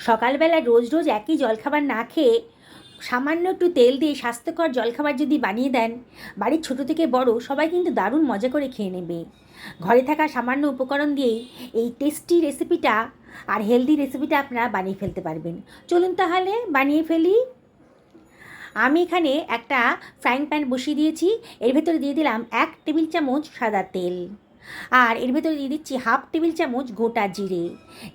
সকালবেলা রোজ রোজ একই জলখাবার না খেয়ে সামান্য একটু তেল দিয়ে স্বাস্থ্যকর জলখাবার যদি বানিয়ে দেন, বাড়ির ছোট থেকে বড় সবাই কিন্তু দারুণ মজা করে খেয়ে নেবে। ঘরে থাকা সামান্য উপকরণ দিয়েই এই টেস্টি রেসিপিটা আর হেলদি রেসিপিটা আপনারা বানিয়ে ফেলতে পারবেন। চলুন তাহলে বানিয়ে ফেলি। আমি এখানে একটা ফ্রাইং প্যান বসিয়ে দিয়েছি। এর ভেতরে দিয়ে দিলাম 1 টেবিল চামচ সাদা তেল, আর এর ভেতরে দিয়ে দিচ্ছি 1/2 টেবিল চামচ গোটা জিরে।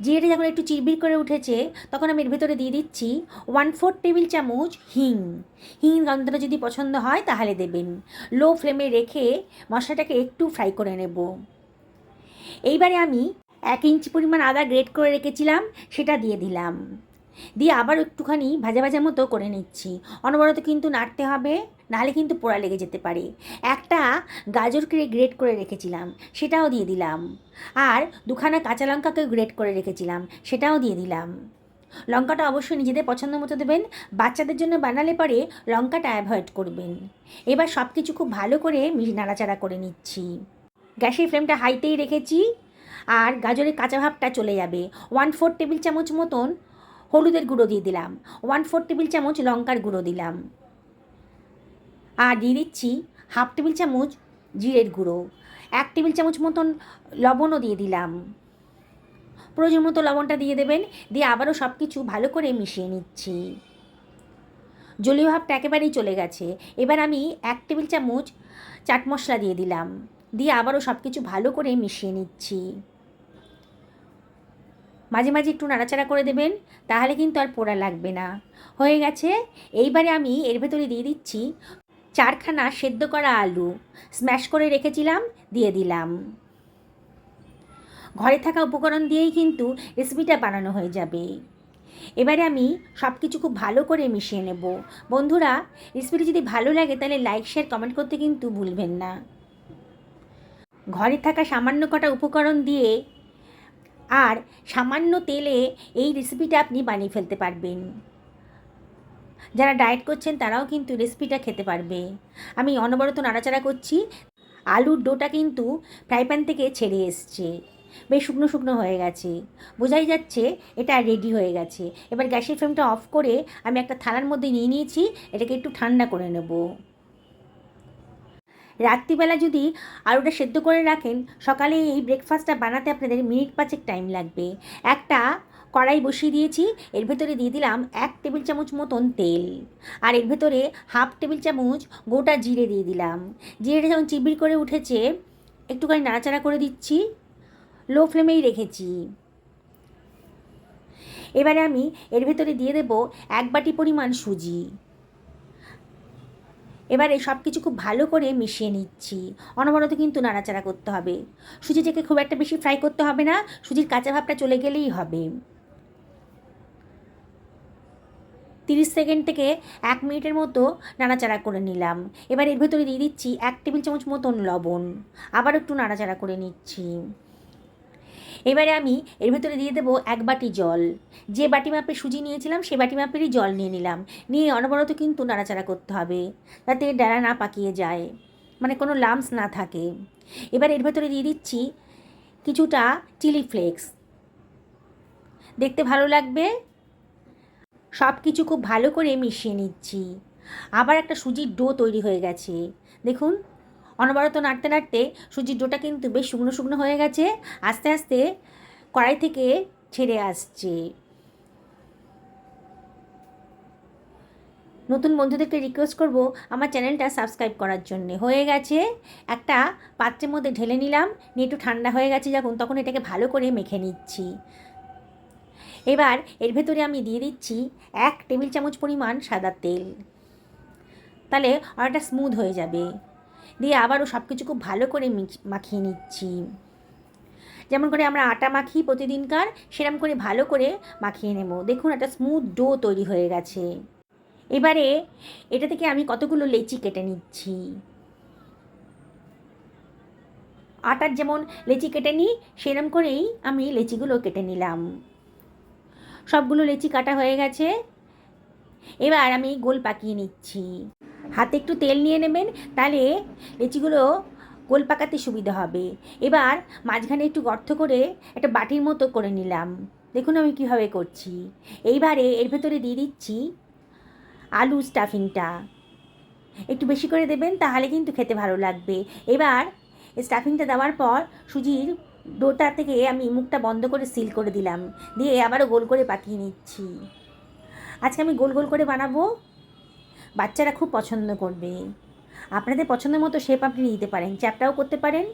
জিরেটা যখন একটু চিরবির করে উঠেছে তখন আমি এর ভেতরে দিয়ে দিচ্ছি 1/4 টেবিল চামচ হিং। গন্ধটা যদি পছন্দ হয় তাহলে দেবেন। লো ফ্লেমে রেখে মশলাটাকে একটু ফ্রাই করে নেব। এইবারে আমি 1 ইঞ্চি পরিমাণ আদা গ্রেট করে রেখেছিলাম, সেটা দিয়ে দিলাম। দিয়ে আবার একটুখানি ভাজা ভাজা মতো করে নিচ্ছি। অনবরত কিন্তু নাড়তে হবে, নাহলে কিন্তু পোড়া লেগে যেতে পারে। একটা গাজরকে গ্রেট করে রেখেছিলাম, সেটাও দিয়ে দিলাম। আর 2খানা কাঁচা লঙ্কাকে গ্রেট করে রেখেছিলাম, সেটাও দিয়ে দিলাম। লঙ্কাটা অবশ্যই নিজেদের পছন্দ মতো দেবেন। বাচ্চাদের জন্য বানালে পরে লঙ্কাটা অ্যাভয়েড করবেন। এবার সব কিছু খুব ভালো করে নাড়াচাড়া করে নিচ্ছি। গ্যাসের ফ্লেমটা হাইতেই রেখেছি, আর গাজরের কাঁচা ভাবটা চলে যাবে। 1/4 টেবিল চামচ মতন হলুদের গুঁড়ো দিয়ে দিলাম, 1/4 টেবিল চামচ লঙ্কার গুঁড়ো দিলাম, আর দিয়ে দিচ্ছি 1/2 টেবিল চামচ জিরের গুঁড়ো, 1 টেবিল চামচ মতন লবণও দিয়ে দিলাম। প্রয়োজন মতো লবণটা দিয়ে দেবেন। দিয়ে আবারও সব কিছু ভালো করে মিশিয়ে নিচ্ছি। জলীয় ভাবটা একেবারেই চলে গেছে। এবার আমি 1 টেবিল চামচ চাট মশলা দিয়ে দিলাম। দিয়ে আবারও সব কিছু ভালো করে মিশিয়ে নিচ্ছি। মাঝে মাঝে একটু নাড়াচাড়া করে দেবেন, তাহলে কিন্তু আর পোড়া লাগবে না। হয়ে গেছে। এইবারে আমি এর ভেতরে দিয়ে দিচ্ছি 4খানা সেদ্ধ করা আলু, স্ম্যাশ করে রেখেছিলাম, দিয়ে দিলাম। ঘরে থাকা উপকরণ দিয়েই কিন্তু রেসিপিটা বানানো হয়ে যাবে। এবারে আমি সব কিছু খুব ভালো করে মিশিয়ে নেব। বন্ধুরা, রেসিপিটি যদি ভালো লাগে তাহলে লাইক শেয়ার কমেন্ট করতে কিন্তু ভুলবেন না। ঘরে থাকা সামান্য কটা উপকরণ দিয়ে আর সামান্য তেলে এই রেসিপিটা আপনি বানিয়ে ফেলতে পারবেন। যারা ডায়েট করছেন তারাও কিন্তু রেসিপিটা খেতে পারবে। আমি অনবরত নাড়াচাড়া করছি। আলুর ডোটা কিন্তু ফ্রাই প্যান থেকে ছেড়ে এসছে, বেশ শুকনো শুকনো হয়ে গেছে, বোঝাই যাচ্ছে এটা রেডি হয়ে গেছে। এবার গ্যাসের ফ্লেমটা অফ করে আমি একটা থালার মধ্যে নিয়ে নিয়েছি। এটাকে একটু ঠান্ডা করে নেব। রাত্রিবেলা যদি আলুটা সেদ্ধ করে রাখেন, সকালে এই ব্রেকফাস্টটা বানাতে আপনাদের মিনিট 5 টাইম লাগবে। একটা কড়াই বসিয়ে দিয়েছি, এর ভেতরে দিয়ে দিলাম 1 টেবিল চামচ মতন তেল, আর এর ভেতরে 1/2 টেবিল চামচ গোটা জিরে দিয়ে দিলাম। জিরেটা যখন চিবির করে উঠেছে একটুখানি নাড়াচাড়া করে দিচ্ছি, লো ফ্লেমেই রেখেছি। এবারে আমি এর ভেতরে দিয়ে দেব 1 বাটি পরিমাণ সুজি। এবারে সব কিছু খুব ভালো করে মিশিয়ে নিচ্ছি। অনবরত কিন্তু নাড়াচাড়া করতে হবে। সুজিটাকে খুব একটা বেশি ফ্রাই করতে হবে না, সুজির কাঁচা ভাবটা চলে গেলেই হবে। 30 সেকেন্ড থেকে 1 মিনিটের মতো নাড়াচাড়া করে নিলাম। এবার এর ভেতরে দিয়ে দিচ্ছি 1 টেবিল চামচ মতন লবণ, আবার একটু নাড়াচাড়া করে নিচ্ছি। এবারে আমি এর ভেতরে দিয়ে দেবো 1 বাটি জল। যে বাটি মাপে সুজি নিয়েছিলাম সে বাটি মাপেরই জল নিয়ে নিলাম। নিয়ে অনবরত কিন্তু নাড়াচাড়া করতে হবে, যাতে ডালা না পাকিয়ে যায়, মানে কোনো লাম্পস না থাকে। এবার এর ভেতরে দিয়ে দিচ্ছি কিছুটা চিলি ফ্লেক্স, দেখতে ভালো লাগবে। সব কিছু খুব ভালো করে মিশিয়ে নিচ্ছি। আবার একটা সুজির ডো তৈরি হয়ে গেছে, দেখুন। অনবরত নাড়তে নাড়তে সুজির ডোটা কিন্তু বেশ শুকনো শুকনো হয়ে গেছে, আস্তে আস্তে কড়াই থেকে ছেড়ে আসছে। নতুন বন্ধুদেরকে রিকোয়েস্ট করব আমার চ্যানেলটা সাবস্ক্রাইব করার জন্যে। হয়ে গেছে। একটা পাত্রের মধ্যে ঢেলে নিলাম, নিয়ে একটু ঠান্ডা হয়ে গেছে যখন, তখন এটাকে ভালো করে মেখে নিচ্ছি। এবার এর ভেতরে আমি দিয়ে দিচ্ছি 1 টেবিল চামচ পরিমাণ সাদা তেল, তাহলে অনেকটা স্মুথ হয়ে যাবে। দিয়ে আবারও সব কিছু খুব ভালো করে মাখিয়ে নিচ্ছি। যেমন করে আমরা আটা মাখি প্রতিদিনকার, সেরকম করে ভালো করে মাখিয়ে নেব। দেখুন একটা স্মুথ ডো তৈরি হয়ে গেছে। এবারে এটা থেকে আমি কতগুলো লেচি কেটে নিচ্ছি। আটার যেমন লেচি কেটে নিই সেরকম করেই আমি লেচিগুলো কেটে নিলাম। সবগুলো লেচি কাটা হয়ে গেছে। এবার আমি গোল পাকিয়ে নিচ্ছি। হাতে একটু তেল নিয়ে নেবেন, তাহলে লেচিগুলো গোল পাকাতে সুবিধা হবে। এবার মাঝখানে একটু গর্ত করে একটা বাটির মতো করে নিলাম। দেখুন আমি কীভাবে করছি। এইবারে এর ভেতরে দিয়ে দিচ্ছি আলু স্টাফিংটা। একটু বেশি করে দেবেন, তাহলে কিন্তু খেতে ভালো লাগবে। এবার স্টাফিংটা দেওয়ার পর সুজির ডোটা থেকে আমি মুখটা বন্ধ করে সিল করে দিলাম, দিয়ে আবারও গোল করে পাকিয়ে নিচ্ছি। আজকে আমি গোল গোল করে বানাবো, বাচ্চারা খুব পছন্দ করবে। আপনাদের পছন্দের মতো শেপ আপনি নিতে পারেন, চ্যাপটাও করতে পারেন,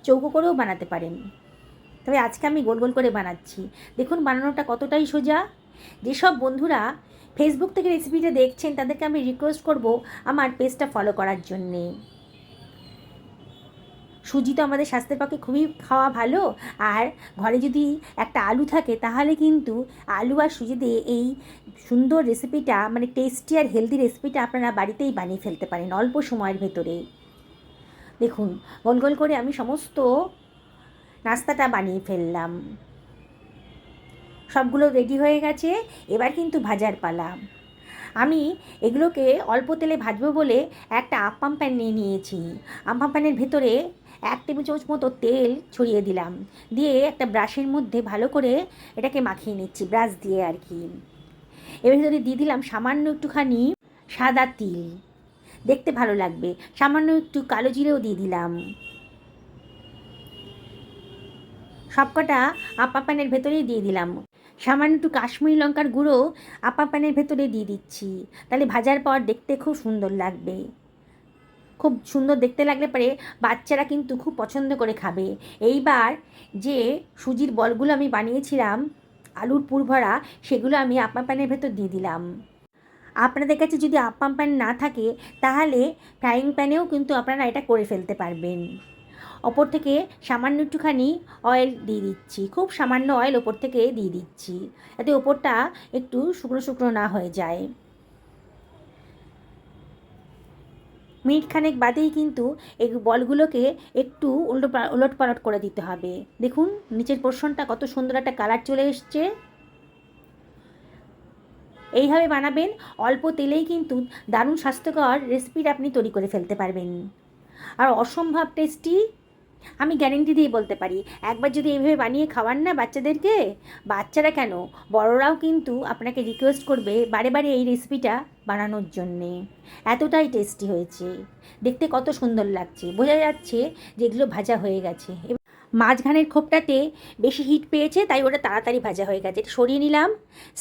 চৌকো করেও বানাতে পারেন। তবে আজকে আমি গোল গোল করে বানাচ্ছি। দেখুন বানানোটা কতটাই সোজা। যেসব বন্ধুরা ফেসবুক থেকে রেসিপিটা দেখছেন তাদেরকে আমি রিকোয়েস্ট করব আমার পেজটা ফলো করার জন্যে। সুজি তো আমাদের স্বাস্থ্যের পক্ষে খুবই খাওয়া ভালো, আর ঘরে যদি একটা আলু থাকে তাহলে কিন্তু আলু আর সুজি দিয়ে এই সুন্দর রেসিপিটা, মানে টেস্টি আর হেলদি রেসিপিটা আপনারা বাড়িতেই বানিয়ে ফেলতে পারেন অল্প সময়ের ভেতরে। দেখুন গোল গোল করে আমি সমস্ত নাস্তাটা বানিয়ে ফেললাম। সবগুলো রেডি হয়ে গেছে, এবার কিন্তু ভাজার পালা। আমি এগুলোকে অল্প তেলে ভাজবো বলে একটা আপ্পাম প্যান নিয়ে নিয়েছি। আপ্পাম প্যানের ভেতরে 1 টেবিল চামচ মতো তেল ছড়িয়ে দিলাম, দিয়ে একটা ব্রাশের মধ্যে ভালো করে এটাকে মাখিয়ে নিচ্ছি, ব্রাশ দিয়ে আর কি। এর ভেতরে দিয়ে দিলাম সামান্য একটুখানি সাদা তিল, দেখতে ভালো লাগবে। সামান্য একটু কালো জিরেও দিয়ে দিলাম। সবকটা আপ্পাম প্যানের ভেতরেই দিয়ে দিলাম। সামান্য একটু কাশ্মীরি লঙ্কার গুঁড়ো আপ্পাম প্যানের ভেতরে দিয়ে দিচ্ছি, তাহলে ভাজার পর দেখতে খুব সুন্দর লাগবে। খুব সুন্দর দেখতে লাগলে পরে বাচ্চারা কিন্তু খুব পছন্দ করে খাবে। এইবার যে সুজির বলগুলো আমি বানিয়েছিলাম আলুর পুর ভরা, সেগুলো আমি আপ্পাম প্যানের ভেতর দিয়ে দিলাম। আপনাদের কাছে যদি আপ্পাম প্যান না থাকে তাহলে ফ্রাইং প্যানেও কিন্তু আপনারা এটা করে ফেলতে পারবেন। ওপর থেকে সামান্য একটুখানি অয়েল দিয়ে দিচ্ছি, খুব সামান্য অয়েল ওপর থেকে দিয়ে দিচ্ছি, যাতে ওপরটা একটু শুকনো শুকনো না হয়ে যায়। মিনিট খানেক বাদেই কিন্তু এই বলগুলোকে একটু উলট পালট করে দিতে হবে। দেখুন নিচের পোর্শনটা কত সুন্দর একটা কালার চলে এসছে। এইভাবে বানাবেন, অল্প তেলেই কিন্তু দারুণ স্বাস্থ্যকর রেসিপিটা আপনি তৈরি করে ফেলতে পারবেন, আর অসম্ভব টেস্টি। আমি গ্যারেন্টি দিয়ে বলতে পারি, একবার যদি এইভাবে বানিয়ে খাওয়ান না বাচ্চাদেরকে, বাচ্চারা কেন বড়রাও কিন্তু আপনাকে রিকোয়েস্ট করবে বারে বারে এই রেসিপিটা বানানোর জন্যে। এতটাই টেস্টি হয়েছে, দেখতে কত সুন্দর লাগছে, বোঝা যাচ্ছে যেগুলো ভাজা হয়ে গেছে। মাঝখানের খোপটাতে বেশি হিট পেয়েছে, তাই ওটা তাড়াতাড়ি ভাজা হয়ে গেছে। এটা সরিয়ে নিলাম।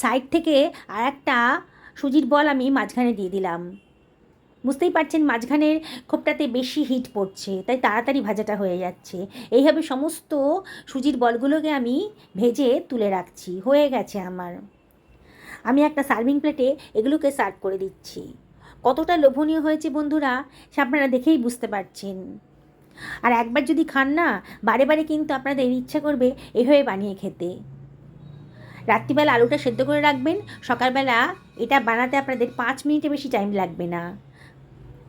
সাইড থেকে আর একটা সুজির বল আমি মাঝখানে দিয়ে দিলাম। বুঝতেই পারছেন মাঝখানের খোপটাতে বেশি হিট পড়ছে, তাই তাড়াতাড়ি ভাজাটা হয়ে যাচ্ছে। এইভাবে সমস্ত সুজির বলগুলোকে আমি ভেজে তুলে রাখছি, হয়ে গেছে আমার। আমি একটা সার্ভিং প্লেটে এগুলোকে সার্ভ করে দিচ্ছি। কতটা লোভনীয় হয়েছে বন্ধুরা, সে আপনারা দেখেই বুঝতে পারছেন। আর একবার যদি খান না, বারে বারে কিন্তু আপনাদের ইচ্ছা করবে এভাবে বানিয়ে খেতে। রাত্রিবেলা আলুটা সেদ্ধ করে রাখবেন, সকালবেলা এটা বানাতে আপনাদের 5 মিনিটে বেশি টাইম লাগবে না।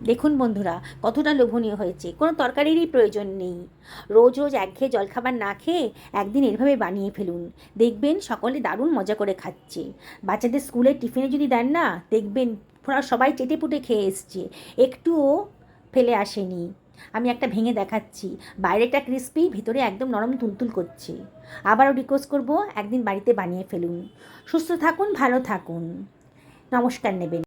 দেখুন বন্ধুরা কতটা লোভনীয় হয়েছে, কোনো তরকারিরই প্রয়োজন নেই। রোজ রোজ একঘেয়ে জলখাবার না খেয়ে একদিন এভাবে বানিয়ে ফেলুন, দেখবেন সকলে দারুণ মজা করে খাচ্ছে। বাচ্চাদের স্কুলের টিফিনে যদি দেন না, দেখবেন পুরো সবাই চেটেপুটে খেয়ে এসছে, একটুও ফেলে আসেনি। আমি একটা ভেঙে দেখাচ্ছি, বাইরেটা ক্রিস্পি, ভিতরে একদম নরম তুলতুল করছে। আবারও রিকোয়েস্ট করব একদিন বাড়িতে বানিয়ে ফেলুন। সুস্থ থাকুন, ভালো থাকুন, নমস্কার নেবেন।